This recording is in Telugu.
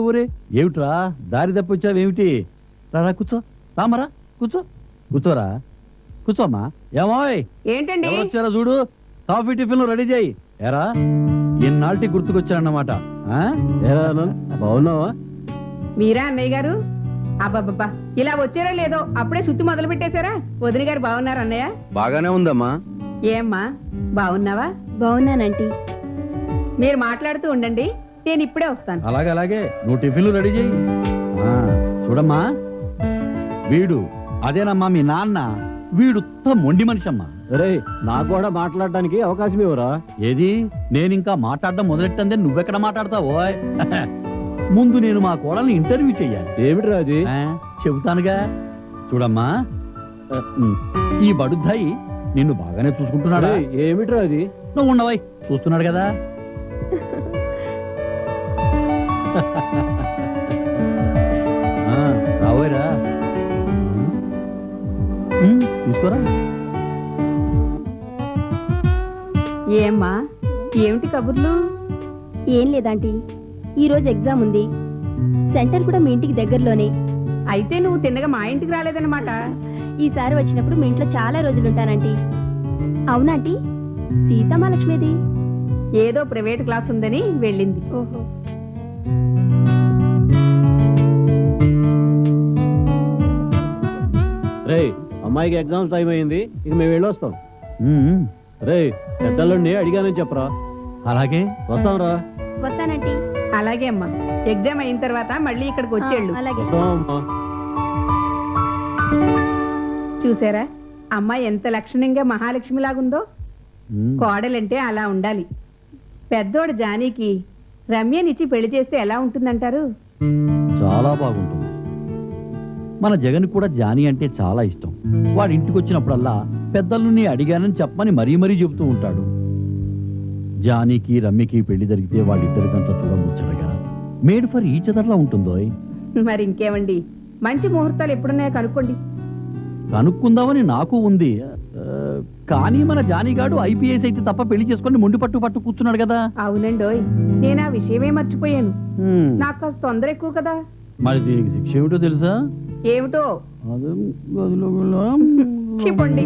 ఊరే ఏమిట్రా దారి తప్పొచ్చావేమిటి? రా కూర్చో, రామరా కూర్చో, కూర్చోరా, కూర్చోమ్మా. ఏమోయ్ ఏంటండి వచ్చారా చూడు, కాఫీ టిఫిన్ రెడీ చేయి. ఏరా ఇన్నాళ్ళకి గుర్తుకొచ్చారన్నమాట. బాగున్నావా? మీరా అన్నయ్య గారు? అబ్బాబ్బా, ఇలా వచ్చారో లేదో అప్పుడే సుత్తి మొదలు పెట్టేశారా? వదిన గారు బాగున్నారు అన్నయ్య? బాగానే ఉందమ్మా. ఏమ్మా బాగున్నావా? బాగున్నానంటీ. మీరు మాట్లాడుతూ ఉండండి, నేను ఇప్పుడే వస్తాను. అలాగే అలాగే, నువ్వు టిఫిన్లు రెడీ చేయి. చూడమ్మా, వీడు అదేనమ్మా మీ నాన్న. వీడు మొండి మనిషి అమ్మా. రే, నాకు కూడా మాట్లాడడానికి అవకాశం ఇవ్వరా? ఏది, నేను ఇంకా మాట్లాడడం మొదలెట్టందే నువ్వెక్కడ మాట్లాడతావో? ముందు నేను మా కోడల్ని ఇంటర్వ్యూ చెయ్యాలి. ఏమిట్రా అది? చెబుతానుగా. చూడమ్మా, ఈ బడుద్దాయి నిన్ను బాగానే చూసుకుంటున్నాడా? ఏమిట్రా అది? నువ్వు ఉండవై, చూస్తున్నాడు కదా. రావోయరా, తీసుకోరా. ఏమ్మా ఏమిటి కబుర్లు? ఏం లేదాంటీ, ఈ రోజు ఎగ్జామ్ ఉంది. సెంటర్ కూడా మీ ఇంటికి దగ్గరలోనే. అయితే నువ్వు తిన్నగా మా ఇంటికి రాలేదన్నమాట. ఈసారి వచ్చినప్పుడు మీ ఇంట్లో చాలా రోజులుంటానంటీ. అవునాంటీ? సీతమాలక్ష్మిది ఏదో ప్రైవేట్ క్లాస్ ఉందని వెళ్ళింది. ఓహో. రే, అమ్మాయికి ఎగ్జామ్స్ టైం అయింది, ఇక మేము వెళ్ళొస్తాం. రే, పెద్దల్ని అడిగానని చెప్పరా. అలాగే, వస్తాంరా. వస్తానంటీ. అలాగే అమ్మా, ఎగ్జామ్ అయిన తర్వాత మళ్ళీ ఇక్కడికి వచ్చేళ్ళు. అలాగే. చూసారా అమ్మాయి ఎంత లక్షణంగా మహాలక్ష్మి లాగుందో? కోడలంటే అలా ఉండాలి. పెద్దోడు జానీకి రమ్యనిచ్చి పెళ్లి చేస్తే ఎలా ఉంటుందంటారు? చాలా బాగుంటుంది. మన జగన్ కూడా జానీ అంటే చాలా ఇష్టం. వాడి ఇంటికి వచ్చినప్పుడల్లా పెద్దల్ని అడిగానని చెప్పమని మరీ మరీ చెబుతూ ఉంటాడు. జానీకి రమ్యకి పెళ్లి జరిగితే వాళ్ళిద్దరికంతా చూడముచ్చటగా మేడ్ ఫర్ ఈచ్ అదర్లా ఉంటుందో. మరి ఇంకేమండి, మంచి ముహూర్తాలు ఎప్పుడున్నాయో కనుక్కోండి. కనుక్కుందామని నాకు ఉంది. కానీ మన జానీగాడు ఐపీఎస్ అయితే తప్ప పెళ్లి చేసుకుని మొండి పట్టు కూర్చున్నాడు కదా. అవునండోయ్, నేను ఆ విషయమే మర్చిపోయాను. నాకు కాస్త తొందర ఎక్కువ కదా. మరి దీనికి శిక్ష ఏమిటో తెలుసా? ఏమిటో? అదే గదిలో చెప్పండి.